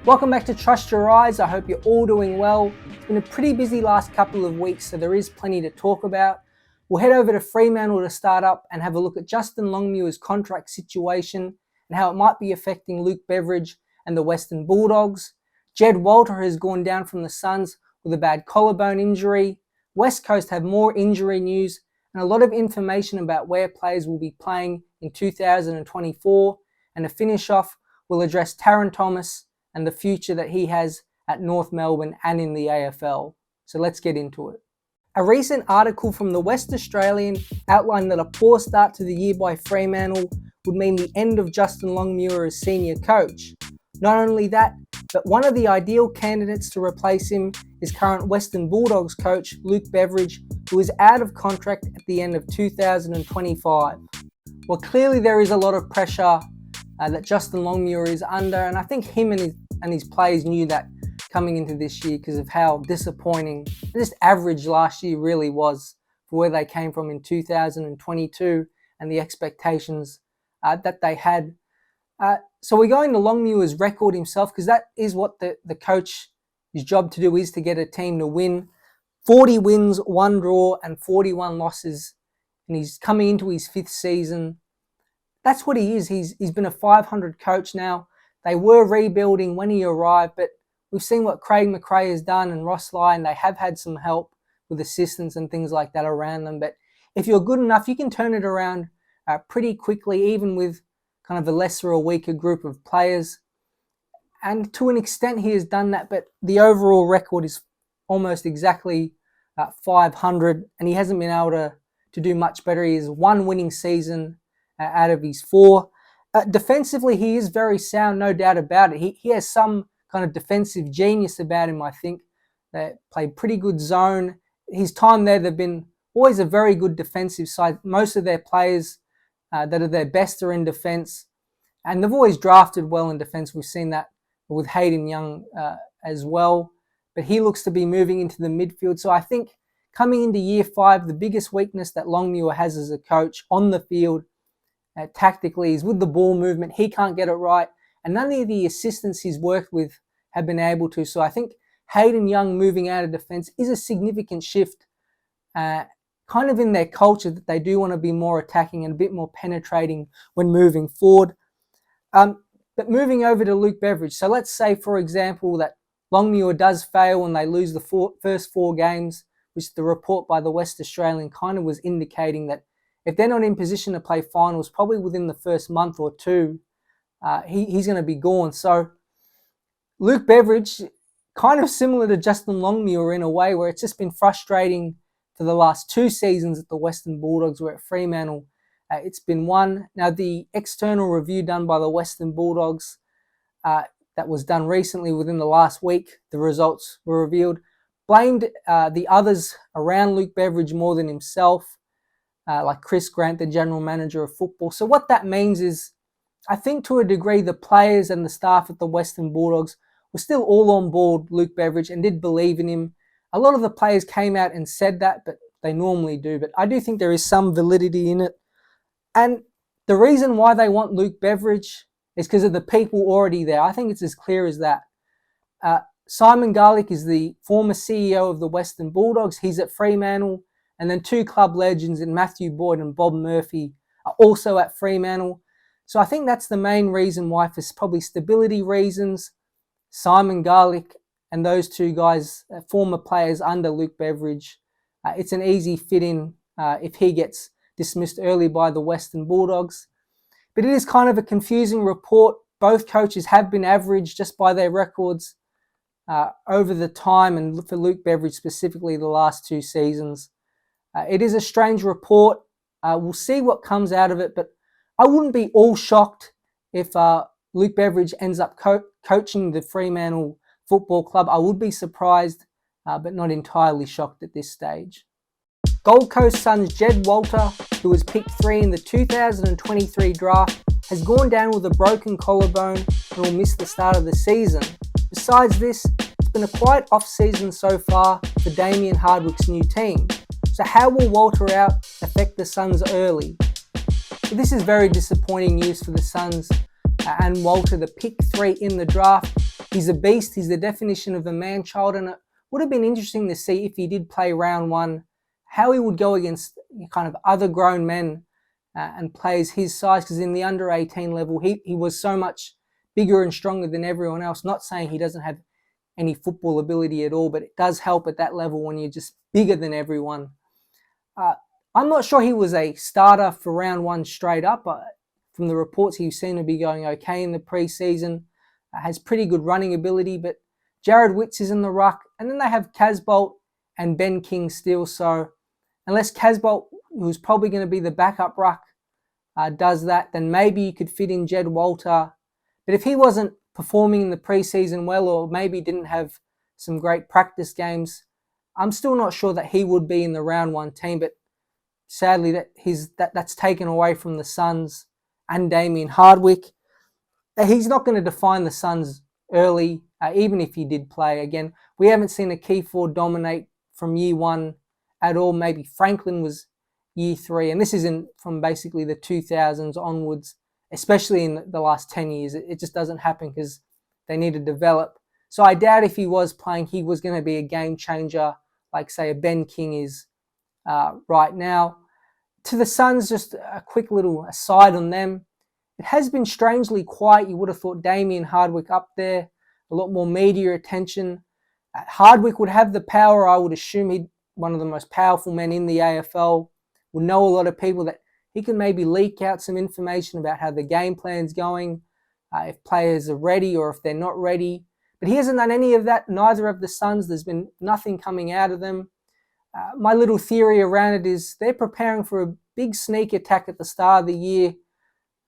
Welcome back to Trust Your Eyes. I hope you're all doing well. It's been a pretty busy last couple of weeks, so there is plenty to talk about. We'll head over to Fremantle to start up and have a look at Justin Longmuir's contract situation and how it might be affecting Luke Beveridge and the Western Bulldogs. Jed Walter has gone down from the Suns with a bad collarbone injury. West Coast have more injury news and a lot of information about where players will be playing in 2024. And to finish off, we'll address Tarryn Thomas and the future that he has at North Melbourne and in the AFL. So let's get into it. A recent article from the West Australian outlined that a poor start to the year by Fremantle would mean the end of Justin Longmuir as senior coach. Not only that, but one of the ideal candidates to replace him is current Western Bulldogs coach Luke Beveridge, who is out of contract at the end of 2025. Well, clearly there is a lot of pressure that Justin Longmuir is under, and I think him and his players knew that coming into this year because of how disappointing just average last year really was for where they came from in 2022 and the expectations that they had. So we're going to Longmuir's record himself because that is what the coach's job to do, is to get a team to win. 40 wins, 1 draw and 41 losses, and he's coming into his 5th season. That's what he is. He's been a 500 coach now. They were rebuilding when he arrived, but we've seen what Craig McRae has done and Ross Lyon. They have had some help with assistants and things like that around them. But if you're good enough, you can turn it around pretty quickly, even with kind of a lesser or weaker group of players. And to an extent, he has done that. But the overall record is almost exactly 500, and he hasn't been able to do much better. He has 1 winning season out of his 4. Defensively, he is very sound, no doubt about it. He has some kind of defensive genius about him, I think. They played pretty good zone. His time there, they've been always a very good defensive side. Most of their players that are their best are in defence, and they've always drafted well in defence. We've seen that with Hayden Young as well. But he looks to be moving into the midfield. So I think coming into year 5, the biggest weakness that Longmuir has as a coach on the field tactically is with the ball movement. He can't get it right, and none of the assistants he's worked with have been able to. So I think Hayden Young moving out of defence is a significant shift kind of in their culture, that they do want to be more attacking and a bit more penetrating when moving forward. But moving over to Luke Beveridge. So let's say, for example, that Longmuir does fail and they lose the first 4 games, which the report by the West Australian kind of was indicating that if they're not in position to play finals, probably within the first month or 2, he's going to be gone. So Luke Beveridge, kind of similar to Justin Longmuir in a way, where it's just been frustrating for the last 2 seasons at the Western Bulldogs, where at Fremantle it's been 1. Now, the external review done by the Western Bulldogs that was done recently within the last week, the results were revealed, blamed the others around Luke Beveridge more than himself, like Chris Grant, the general manager of football. So what that means is, I think to a degree, the players and the staff at the Western Bulldogs were still all on board Luke Beveridge and did believe in him. A lot of the players came out and said that, but they normally do. But I do think there is some validity in it. And the reason why they want Luke Beveridge is because of the people already there. I think it's as clear as that. Simon Garlick is the former CEO of the Western Bulldogs. He's at Fremantle. And then 2 club legends in Matthew Boyd and Bob Murphy are also at Fremantle. So I think that's the main reason why, for probably stability reasons, Simon Garlick and those 2 guys, former players under Luke Beveridge, it's an easy fit-in if he gets dismissed early by the Western Bulldogs. But it is kind of a confusing report. Both coaches have been average just by their records over the time, and for Luke Beveridge specifically, the last 2 seasons. It is a strange report. We'll see what comes out of it, but I wouldn't be all shocked if Luke Beveridge ends up coaching the Fremantle Football Club. I would be surprised, but not entirely shocked at this stage. Gold Coast Suns' Jed Walter, who was picked 3 in the 2023 draft, has gone down with a broken collarbone and will miss the start of the season. Besides this, it's been a quiet off-season so far for Damien Hardwick's new team. So how will Walter out affect the Suns early? But this is very disappointing news for the Suns and Walter, the pick 3 in the draft. He's a beast. He's the definition of a man-child, and it would have been interesting to see if he did play round one, how he would go against kind of other grown men and players his size, because in the under 18 level, he was so much bigger and stronger than everyone else. Not saying he doesn't have any football ability at all, but it does help at that level when you're just bigger than everyone. I'm not sure he was a starter for round one straight up. From the reports, he seemed to be going okay in the preseason. Has pretty good running ability, but Jared Witts is in the ruck, and then they have Casbolt and Ben King still. So unless Casbolt, who's probably going to be the backup ruck, does that, then maybe you could fit in Jed Walter. But if he wasn't performing in the preseason well, or maybe didn't have some great practice games, I'm still not sure that he would be in the round one team. But sadly, that's taken away from the Suns and Damien Hardwick. He's not going to define the Suns early, even if he did play. Again, we haven't seen a key forward dominate from year one at all. Maybe Franklin was year three, and this isn't from basically the 2000s onwards, especially in the last 10 years. It just doesn't happen because they need to develop. So I doubt if he was playing, he was going to be a game changer like, say, a Ben King is right now. To the Suns, just a quick little aside on them. It has been strangely quiet. You would have thought Damien Hardwick up there, a lot more media attention. Hardwick would have the power. I would assume he'd one of the most powerful men in the AFL, would know a lot of people, that he can maybe leak out some information about how the game plan's going, if players are ready or if they're not ready. But he hasn't done any of that, neither of the Suns. There's been nothing coming out of them. My little theory around it is they're preparing for a big sneak attack at the start of the year.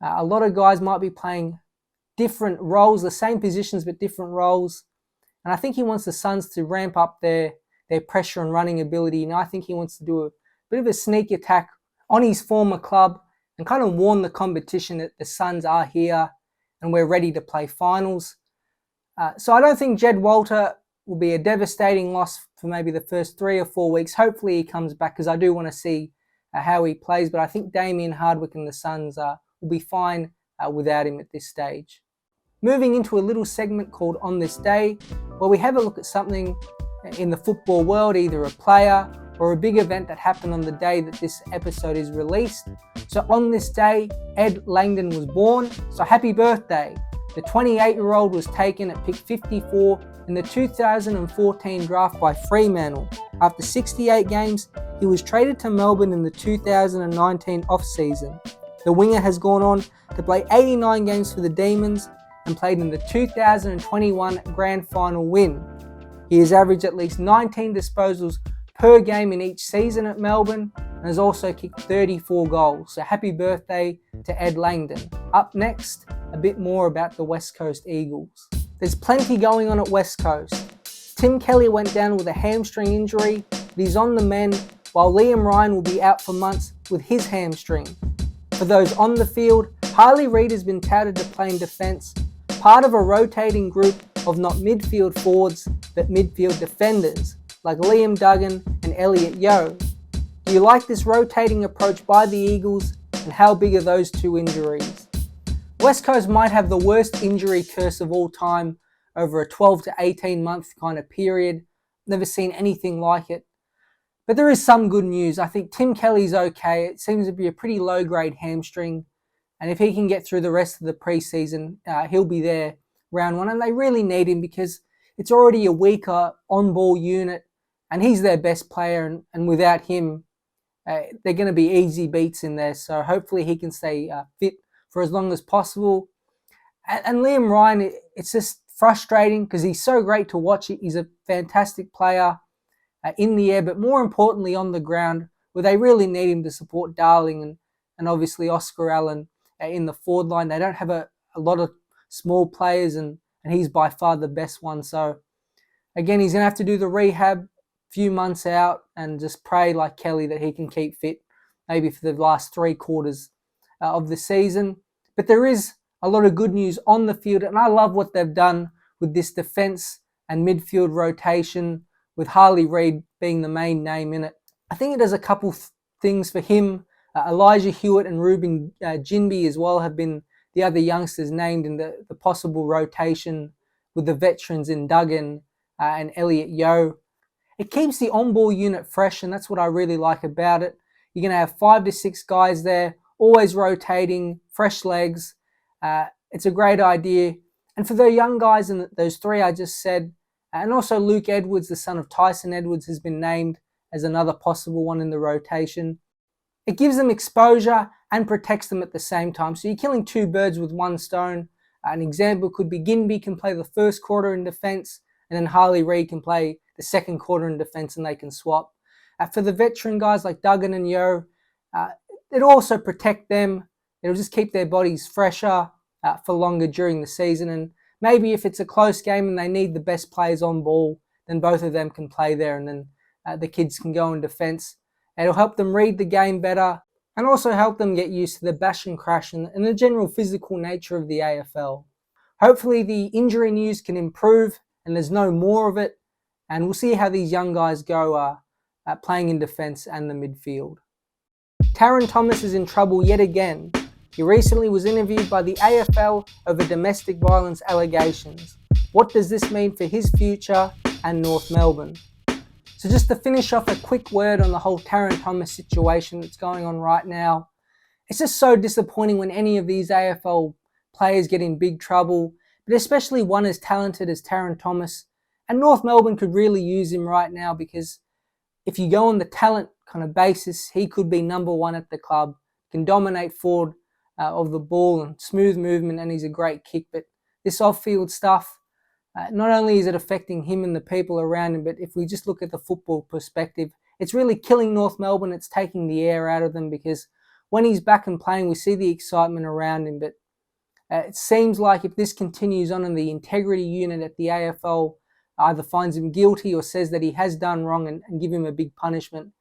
A lot of guys might be playing different roles, the same positions but different roles. And I think he wants the Suns to ramp up their pressure and running ability. And I think he wants to do a bit of a sneak attack on his former club and kind of warn the competition that the Suns are here and we're ready to play finals. So I don't think Jed Walter will be a devastating loss for maybe the first 3 or 4 weeks. Hopefully he comes back, because I do want to see how he plays. But I think Damien Hardwick and the Suns will be fine without him at this stage. Moving into a little segment called On This Day, where we have a look at something in the football world, either a player or a big event that happened on the day that this episode is released. So on this day, Ed Langdon was born, so happy birthday. The 28-year-old was taken at pick 54 in the 2014 draft by Fremantle. After 68 games, he was traded to Melbourne in the 2019 off-season. The winger has gone on to play 89 games for the Demons and played in the 2021 Grand Final win. He has averaged at least 19 disposals per game in each season at Melbourne and has also kicked 34 goals. So happy birthday to Ed Langdon. Up next, a bit more about the West Coast Eagles. There's plenty going on at West Coast. Tim Kelly went down with a hamstring injury, but he's on the mend, while Liam Ryan will be out for months with his hamstring. For those on the field, Harley Reid has been touted to play in defence, part of a rotating group of not midfield forwards, but midfield defenders, like Liam Duggan and Elliot Yeo. Do you like this rotating approach by the Eagles, and how big are those two injuries? West Coast might have the worst injury curse of all time over a 12 to 18 month kind of period. Never seen anything like it. But there is some good news. I think Tim Kelly's okay. It seems to be a pretty low-grade hamstring. And if he can get through the rest of the preseason, he'll be there round one. And they really need him because it's already a weaker on-ball unit. And he's their best player. And without him, they're going to be easy beats in there. So hopefully he can stay fit for as long as possible. And Liam Ryan, it's just frustrating because he's so great to watch. He's a fantastic player in the air, but more importantly on the ground, where they really need him to support Darling and obviously Oscar Allen in the forward line. They don't have a lot of small players, and he's by far the best one. So again, he's going to have to do the rehab, few months out, and just pray like Kelly that he can keep fit maybe for the last 3 quarters of the season. But there is a lot of good news on the field, and I love what they've done with this defence and midfield rotation, with Harley Reid being the main name in it. I think it does a couple things for him. Elijah Hewitt and Ruben Jinby as well have been the other youngsters named in the possible rotation with the veterans in Duggan and Elliot Yeo. It keeps the on-ball unit fresh, and that's what I really like about it. You're going to have 5 to 6 guys there, always rotating, fresh legs. It's a great idea. And for the young guys, and those 3 I just said, and also Luke Edwards, the son of Tyson Edwards, has been named as another possible one in the rotation. It gives them exposure and protects them at the same time. So you're killing 2 birds with 1 stone. An example could be Ginby can play the first quarter in defence, and then Harley Reid can play the second quarter in defence, and they can swap. For the veteran guys like Duggan and Yeo, it'll also protect them. It'll just keep their bodies fresher for longer during the season. And maybe if it's a close game and they need the best players on ball, then both of them can play there, and then the kids can go in defence. It'll help them read the game better and also help them get used to the bash and crash and the general physical nature of the AFL. Hopefully the injury news can improve and there's no more of it, and we'll see how these young guys go playing in defence and the midfield. Tarryn Thomas is in trouble yet again. He recently was interviewed by the AFL over domestic violence allegations. What does this mean for his future and North Melbourne? So just to finish off, a quick word on the whole Tarryn Thomas situation that's going on right now. It's just so disappointing when any of these AFL players get in big trouble, but especially one as talented as Tarryn Thomas. And North Melbourne could really use him right now, because if you go on the talent kind of basis, he could be number 1 at the club. Can dominate forward of the ball and smooth movement, and he's a great kick. But this off-field stuff, not only is it affecting him and the people around him, but if we just look at the football perspective, it's really killing North Melbourne. It's taking the air out of them, because when he's back and playing, we see the excitement around him. But it seems like if this continues on and the integrity unit at the AFL either finds him guilty or says that he has done wrong and give him a big punishment,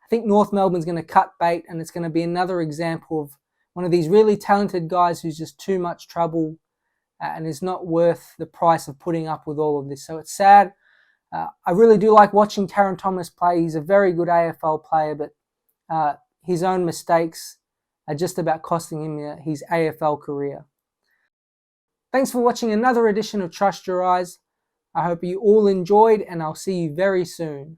I think North Melbourne's going to cut bait, and it's going to be another example of one of these really talented guys who's just too much trouble and is not worth the price of putting up with all of this. So it's sad. I really do like watching Tarryn Thomas play. He's a very good AFL player, but his own mistakes are just about costing him his AFL career. Thanks for watching another edition of Trust Your Eyes. I hope you all enjoyed, and I'll see you very soon.